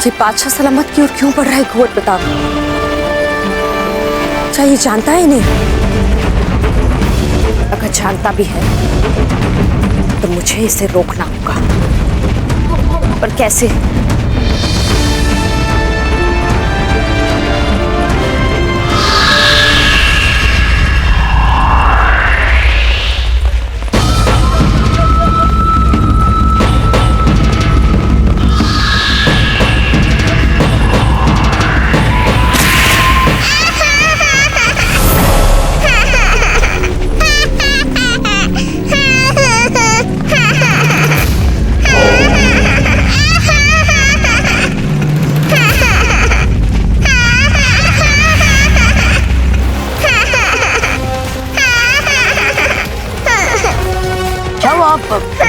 ये बादशाह सलामत की ओर क्यों बढ़ रहा है घोर प्रताप? क्या ये जानता है नहीं? अगर जानता भी है तो मुझे इसे रोकना होगा, पर कैसे?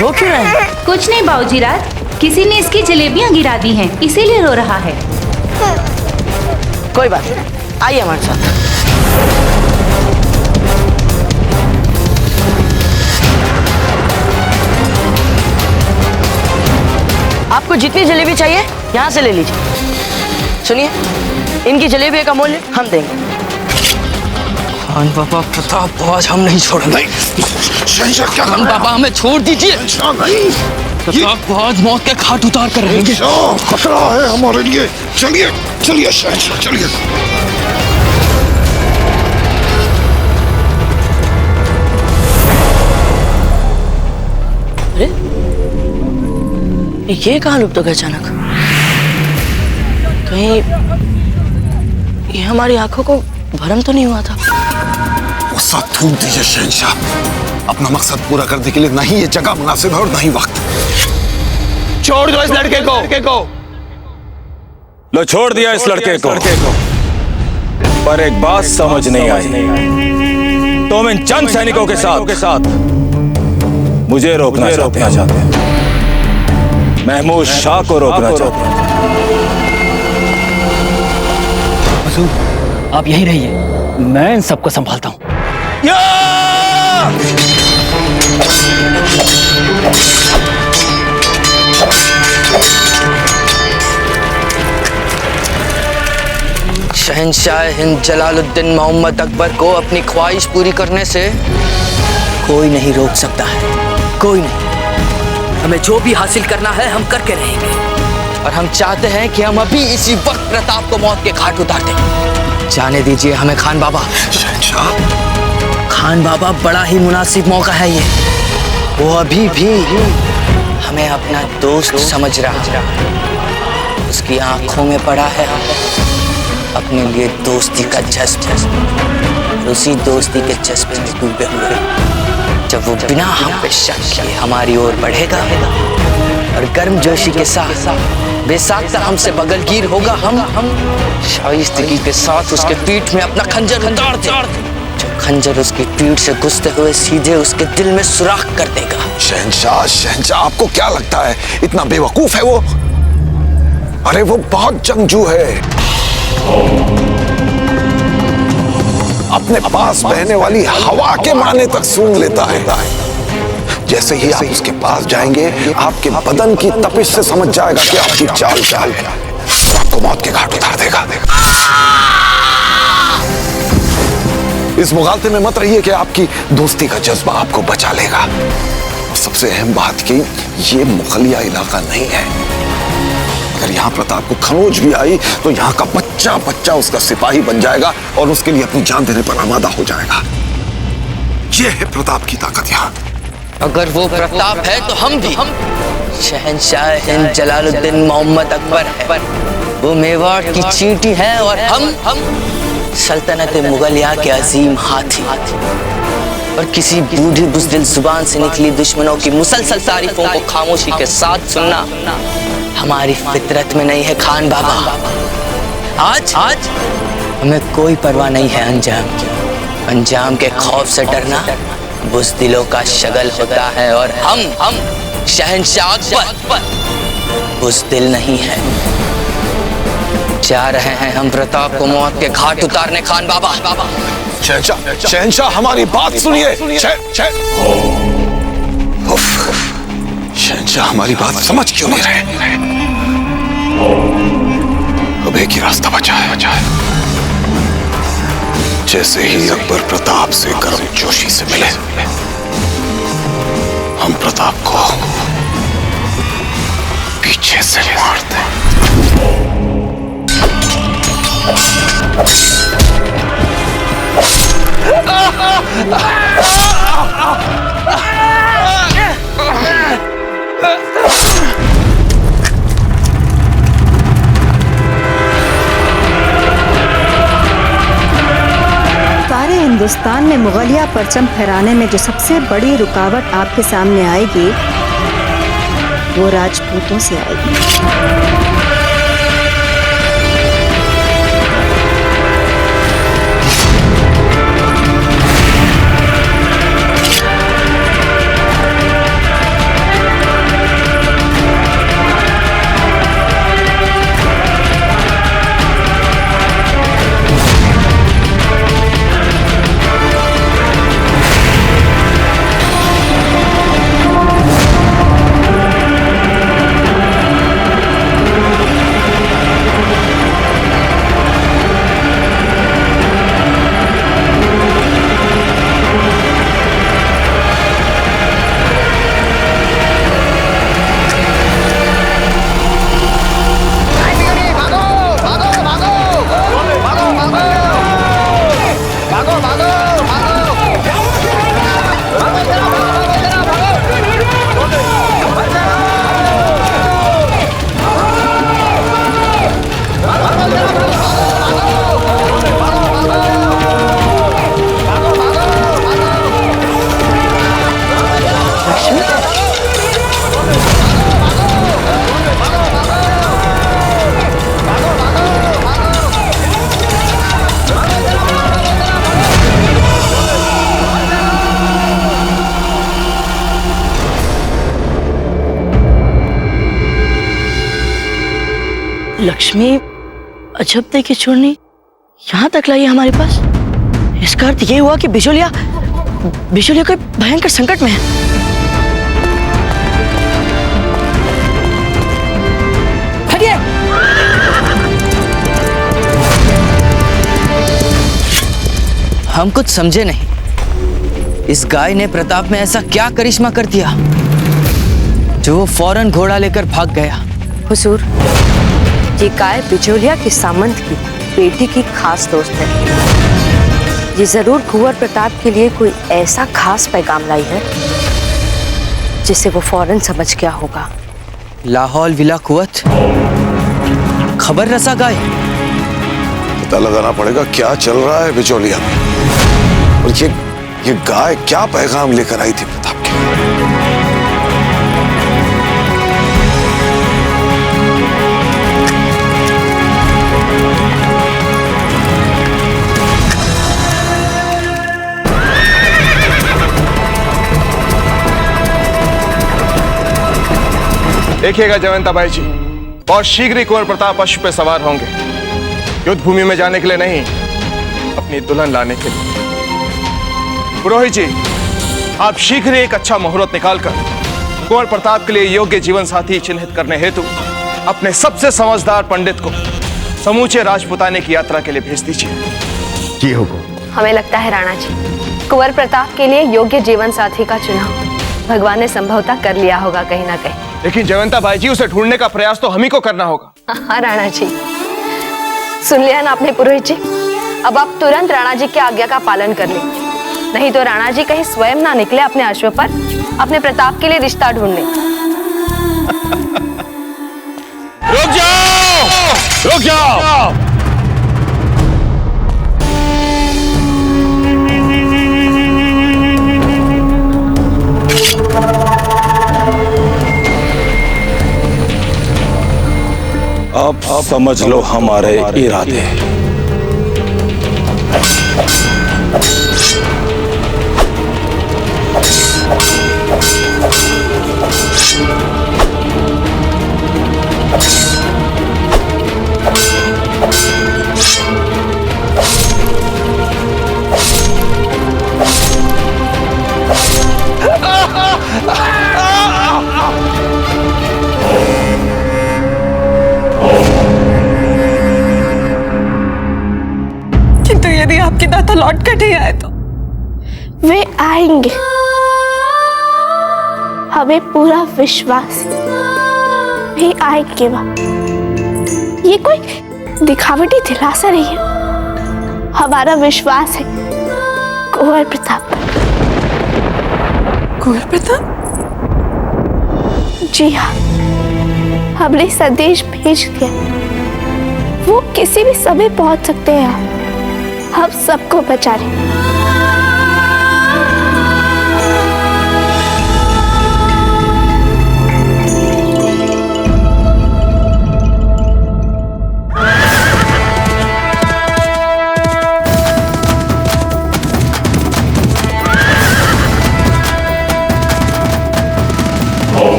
रो क्यों रहे हैं? कुछ नहीं बाबूजी राज, किसी ने इसकी जलेबियां गिरा दी हैं, इसीलिए रो रहा है। कोई बात नहीं, आइए हमारे साथ। आपको जितनी जलेबी चाहिए यहाँ से ले लीजिए। सुनिए, इनकी जलेबी का मूल्य हम देंगे। खान बाबा प्रताप को आज हम नहीं छोड़ेंगे। शहंशाह क्या खान बाबा हमें छोड़ दीजिए। प्रताप को आज मौत के घाट उतार कर रहेंगे। खतरा है हमारे लिए। चलिए चलिए शहंशाह चलिए। अरे ये कहाँ लुप्त हो गया अचानक? कहीं ये हमारी आंखों को भरम तो नहीं हुआ था? गुस्सा थूक दीजिए शहंशाह। अपना मकसद पूरा करने के लिए नहीं ये जगह मुनासिब है और नहीं वक्त। छोड़ दो इस लड़के को। लो छोड़ दिया इस लड़के को। पर एक बात समझ नहीं आई, तुम इन चंद सैनिकों के साथ मुझे रोकना चाहते हैं, महमूद शाह को रोकना चाहते हैं। मसूद, आप यहीं रहिए, मैं इन सबको संभालता हूँ। शहंशाह हिंद जलालुद्दीन मोहम्मद अकबर को अपनी ख्वाहिश पूरी करने से कोई नहीं रोक सकता है, कोई नहीं। हमें जो भी हासिल करना है हम करके रहेंगे, और हम चाहते हैं कि हम अभी इसी वक्त प्रताप को मौत के घाट उतार दें। जाने दीजिए हमें खान बाबा। खान बाबा, बड़ा ही मुनासिब मौका है ये। वो अभी भी हमें अपना दोस्त समझ रहा है। उसकी आंखों में पड़ा है अपने लिए दोस्ती का जज्बा। उसी दोस्ती के जज्बे में डूबे हुए जब वो बिना हम पे शक किए हमारी ओर बढ़ेगा और गर्मजोशी के साथ बेसाख्ता हमसे बगलगीर होगा, हम शाइस्तगी के साथ उसके पीठ में अपना खंजर उतार दें। जो खंजर उसकी पीठ से घुसते हुए सीधे उसके दिल में सुराख कर देगा। शहंशाह आपको क्या लगता है इतना बेवकूफ है वो? अरे वो बहुत जंगजू है। अपने पास बहने वाली हवा के माने तक सूंघ लेता है। जैसे ही आप उसके पास जाएंगे आपके बदन की तपिश से समझ जाएगा कि आपकी चाल क्या है, आपको मौत के घाट उतार देगा। इस मुगालते में मत रहिए कि आपकी दोस्ती का जज्बा आपको बचा लेगा। और सबसे अहम बात कि ये मुगलिया इलाका नहीं है। अगर यहाँ प्रताप को खरोंच भी आई तो यहाँ का बच्चा बच्चा उसका सिपाही बन जाएगा और उसके लिए अपनी जान देने पर आमादा हो जाएगा। ये है प्रताप की ताकत यहाँ। अगर वो प्रताप है तो हम भी। शहंशाह हिंद जलालुद्दीन मोहम्मद अकबर है, वो मेवाड़ की चींटी है, और हम सल्तनत मुगलिया के अजीम हाथी। और किसी बूढ़ी बुज़दिल जुबान से निकली दुश्मनों की मुसलसल तारीफों को खामोशी के साथ सुनना हमारी फितरत में नहीं है खान बाबा। आज हमें कोई परवाह नहीं है अंजाम की। अंजाम के खौफ से डरना बुज़दिलों का शगल होता है, और हम शहंशाह अकबर बुज़दिल नहीं है। जा रहे हैं हम प्रताप को मौत के घाट उतारने खान बाबा। शहंशाह हमारी बात सुनिए। शहंशाह हमारी बात समझ क्यों नहीं रहे? अब एक ही रास्ता बचा है। जैसे ही अकबर प्रताप से गर्मजोशी से मिले, हम प्रताप को पीछे से मार दें। सारे हिंदुस्तान में मुगलिया परचम फहराने में जो सबसे बड़ी रुकावट आपके सामने आएगी वो राजपूतों से आएगी। लक्ष्मी अजब देखी चूर्णी यहाँ तक लाई हमारे पास। इसका अर्थ ये हुआ कि बिचौलिया कोई भयंकर संकट में है। हटिए। हम कुछ समझे नहीं। इस गाय ने प्रताप में ऐसा क्या करिश्मा कर दिया जो वो फौरन घोड़ा लेकर भाग गया। हुजूर, ये गाय बिचौलिया की सामंत की बेटी की खास दोस्त है। ये जरूर कुंवर प्रताप के लिए कोई ऐसा खास पैगाम लाई है जिसे वो फौरन समझ गया होगा। लाहौल विला कुवत खबर रसा गाय। पता लगाना पड़ेगा क्या चल रहा है बिचौलिया में, और ये गाय क्या पैगाम लेकर आई थी प्रताप के। देखिएगा जयवंता बाई जी, बहुत शीघ्र ही कुंवर प्रताप अश्व पे सवार होंगे। युद्ध भूमि में जाने के लिए नहीं, अपनी दुल्हन लाने के लिए। पुरोहित जी, आप शीघ्र ही एक अच्छा मुहूर्त निकालकर कुंवर प्रताप के लिए योग्य जीवन साथी चिन्हित करने हेतु अपने सबसे समझदार पंडित को समूचे राजपुताने की यात्रा के लिए भेज दीजिए। जी हुकुम। हमें लगता है राणा जी, कुंवर प्रताप के लिए योग्य जीवन साथी का चुनाव भगवान ने संभवतः कर लिया होगा कहीं ना कहीं। लेकिन जयवंता बाई जी, उसे ढूंढने का प्रयास तो हम ही को करना होगा। हाँ राणा जी, सुन लिया ना आपने पुरोहित जी। अब आप तुरंत राणा जी की आज्ञा का पालन कर ले, नहीं तो राणा जी कहीं स्वयं ना निकले अपने अश्व पर अपने प्रताप के लिए रिश्ता ढूंढने। रुक जाओ, रुक जाओ। अब समझ लो हमारे इरादे। लौट कर नहीं आए तो? वे आएंगे, हमें पूरा विश्वास, वे आएंगे माँ। ये कोई दिखावटी दिलासा नहीं है, हमारा विश्वास है कुंवर प्रताप पर। कुंवर प्रताप? जी हाँ, हमने संदेश भेज दिया, वो किसी भी समय पहुंच सकते हैं, हम सबको बचा रहे।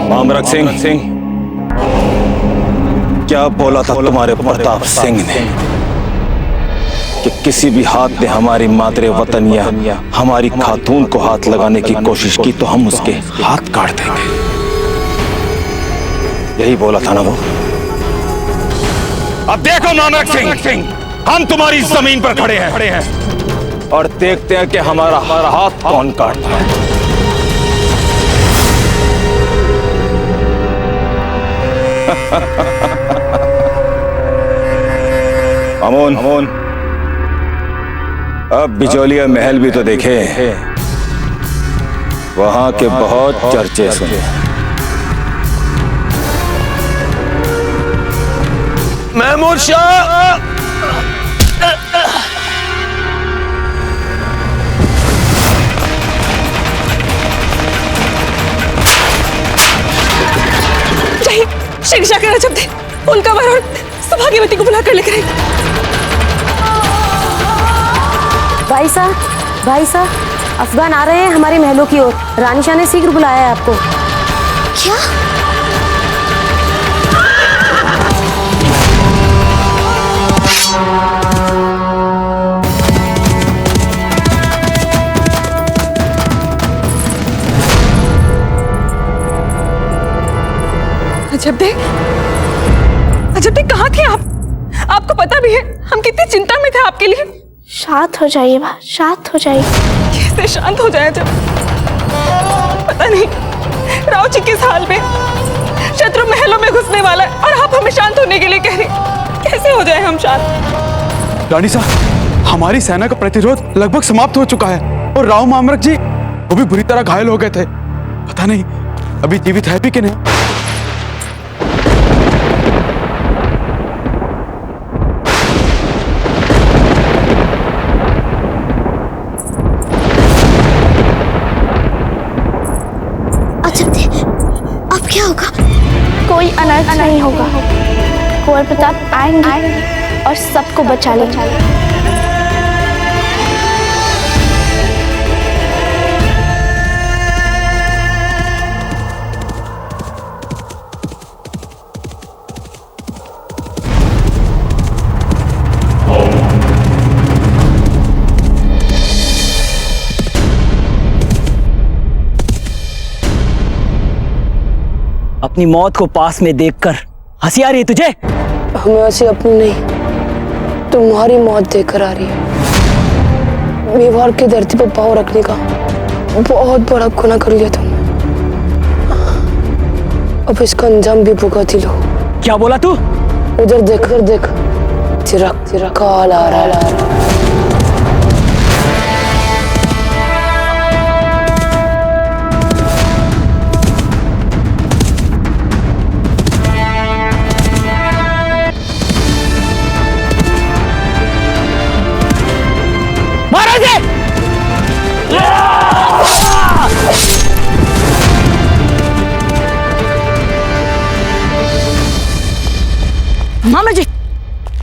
मामरक सिंह, क्या बोला था तुम्हारे प्रताप सिंह ने कि किसी भी हाथ ने हमारी मातरे वतन या हमारी खातून को हाथ लगाने की कोशिश की तो हम उसके हाथ काट देंगे? यही बोला था ना वो? अब देखो मामरक सिंह, हम तुम्हारी जमीन पर खड़े हैं और देखते हैं कि हमारा हाथ कौन काटता है। अमोन, अब बिचौलिया महल भी तो देखे, वहां के बहुत चर्चे सुने। महमूद शाह, शिक्षा करना चाहते, उनका वरण सौभाग्यवती को बुलाकर लेकर आए। भाई साहब, अफगान आ रहे हैं हमारे महलों की ओर। रानी शाह ने शीघ्र बुलाया है आपको। क्या? अजब दे, कहाँ थे आप? आपको पता भी है हम कितनी चिंता में थे आपके लिए। शांत हो जाइए माँ, शांत हो जाइए। कैसे शांत हो जाए जब पता नहीं राव जी किस हाल में, शत्रु महलों में घुसने वाला है और आप हमें शांत होने के लिए कह रहे। कैसे हो जाए हम शांत? रानी साहब, हमारी सेना का प्रतिरोध लगभग समाप्त हो चुका है और राव मामरक जी वो भी बुरी तरह घायल हो गए थे। पता नहीं अभी जीवित है भी कि नहीं। अब क्या होगा? कोई अनर्थ नहीं होगा, कुंवर प्रताप आएंगे और सबको बचा लेंगे। अपनी मौत को पास में देखकर हंसी आ रही है तुझे? हमें हंसी अपनी नहीं, तुम्हारी मौत देखकर आ रही है। मेवाड़ की धरती पर पाँव रखने का बहुत बड़ा गुनाह कर लिया तुमने, अब इसका अंजाम भी भुगत ही लो। क्या बोला तू? उधर देख, चिराग काल आ रहा है।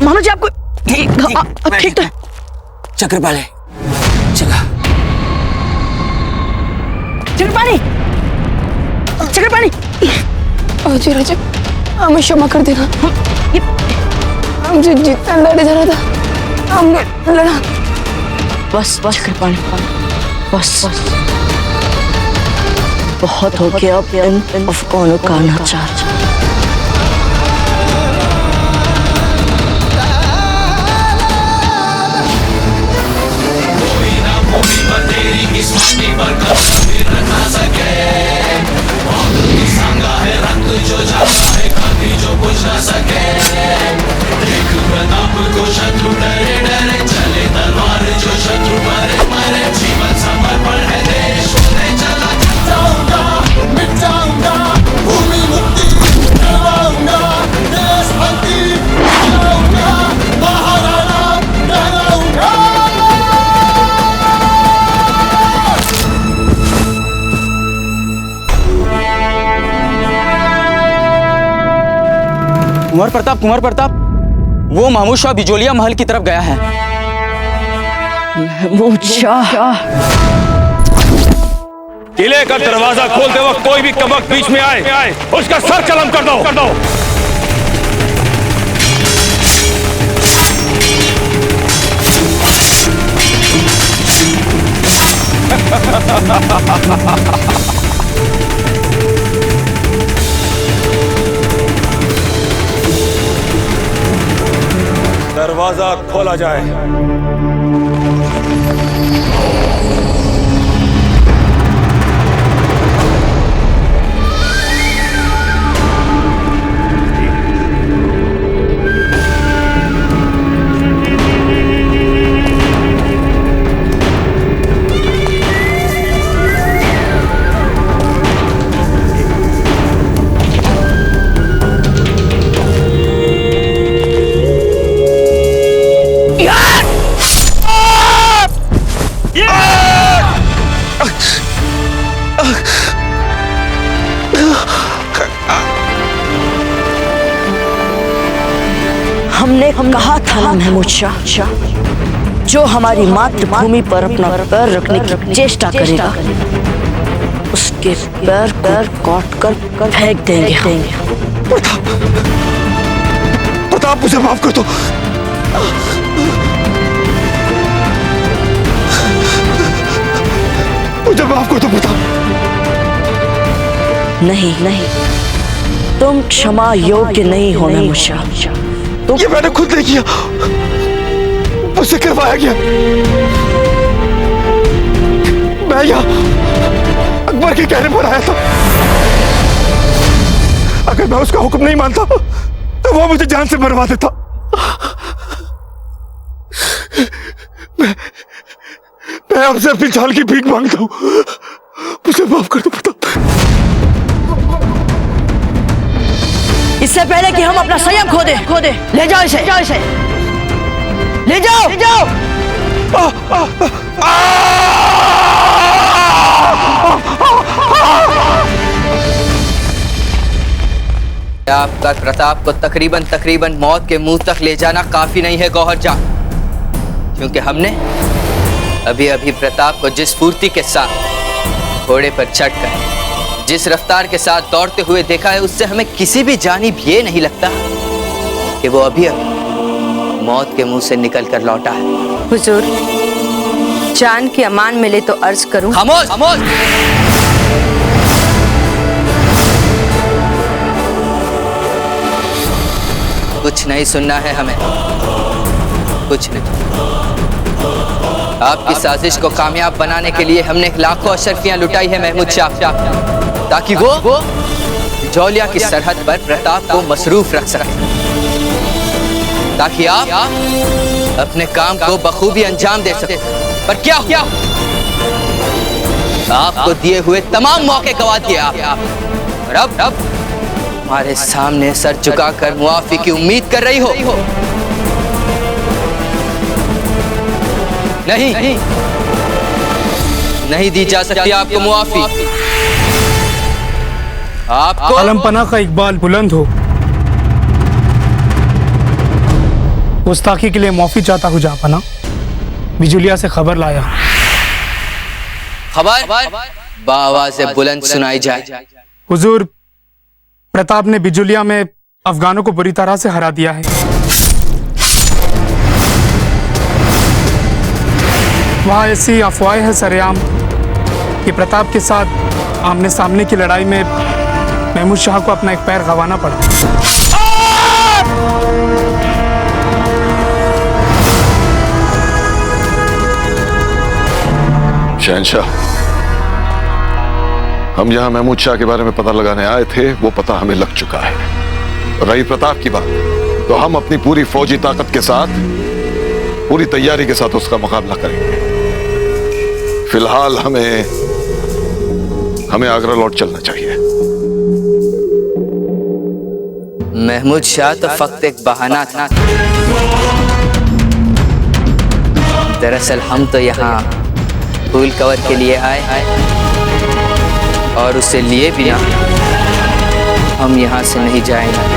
मामा जी आपको ठीक तो है? चक्रपाणी, अजय राजा, हमें क्षमा कर देना। हमसे जितना लड़े जाना था हमने लड़ा। बस चक्रपाणी, बस बहुत हो गया अब इन अफगानों का अनाचार। कुंवर प्रताप, वो महमूद शाह बिजोलिया महल की तरफ गया है। महमूद शाह। किले का दरवाजा खोलते वक्त कोई भी कबक बीच में आए, उसका सर कलम कर दो। दरवाजा खोला जाए। हमने कहा था ना महमूद शाह, जो हमारी मातृभूमि पर अपना पैर रखने की चेष्टा करेगा, उसके पैर काट कर फेंक देंगे। प्रताप, मुझे माफ कर दो। मुझे माफ कर दो प्रताप। नहीं, तुम क्षमा योग्य नहीं हो महमूद शाह। ये मैंने खुद नहीं किया, मुझसे करवाया गया। मैं यहाँ अकबर के कहने पर आया था। अगर मैं उसका हुक्म नहीं मानता तो वो मुझे जान से मरवा देता। मैं आपसे अपनी जान की भीख मांगता हूँ, मुझे माफ कर दो प्रताप। इससे पहले कि हम अपना संयम खो दे, ले जाओ इसे, ले जाओ। आपका प्रताप को तकरीबन मौत के मुंह तक ले जाना काफी नहीं है गौहर जान, क्योंकि हमने अभी प्रताप को जिस फुर्ती के साथ घोड़े पर चढ़कर जिस रफ्तार के साथ दौड़ते हुए देखा है, उससे हमें किसी भी जानिब ये नहीं लगता कि वो अभी मौत के मुंह से निकल कर लौटा है। हुजूर, जान की अमान मिले तो अर्ज करूं। खामोश। कुछ नहीं सुनना है हमें, कुछ नहीं। आपकी साजिश को कामयाब बनाने के लिए हमने लाखों अशरफियां लुटाई है महमूद शाह, ताकि वो बिजोलिया की सरहद पर प्रताप को मसरूफ रख सके, ताकि आप अपने काम को बखूबी अंजाम दे सके। पर क्या आपको दिए हुए तमाम मौके गवा दिए आप, और अब हमारे सामने सर झुकाकर मुआफी की उम्मीद कर रही हो। नहीं दी जा सकती आपको मुआफी। आपको आलमपना का इकबाल बुलंद हो। गुस्ताखी के लिए माफी चाहता हूँ जापना। बिजुलिया से खबर लाया। खबर बाआवाज़ बुलंद सुनाई जाए। हुजूर, प्रताप ने बिजुलिया में अफगानों को बुरी तरह से हरा दिया है। वहाँ ऐसी अफवाहें हैं सरेआम कि प्रताप के साथ आमने सामने की लड़ाई में महमूद शाह को अपना एक पैर गंवाना पड़ा। शहंशाह, हम यहाँ महमूद शाह के बारे में पता लगाने आए थे, वो पता हमें लग चुका है। रही प्रताप की बात, तो हम अपनी पूरी फौजी ताकत के साथ, पूरी तैयारी के साथ उसका मुकाबला करेंगे। फिलहाल हमें आगरा लौट चलना चाहिए। महमूद शाह तो फक्त एक बहाना था। दरअसल हम तो यहाँ फूल कवर के लिए आए और उसे लिए बिना हम यहाँ से नहीं जाएंगे।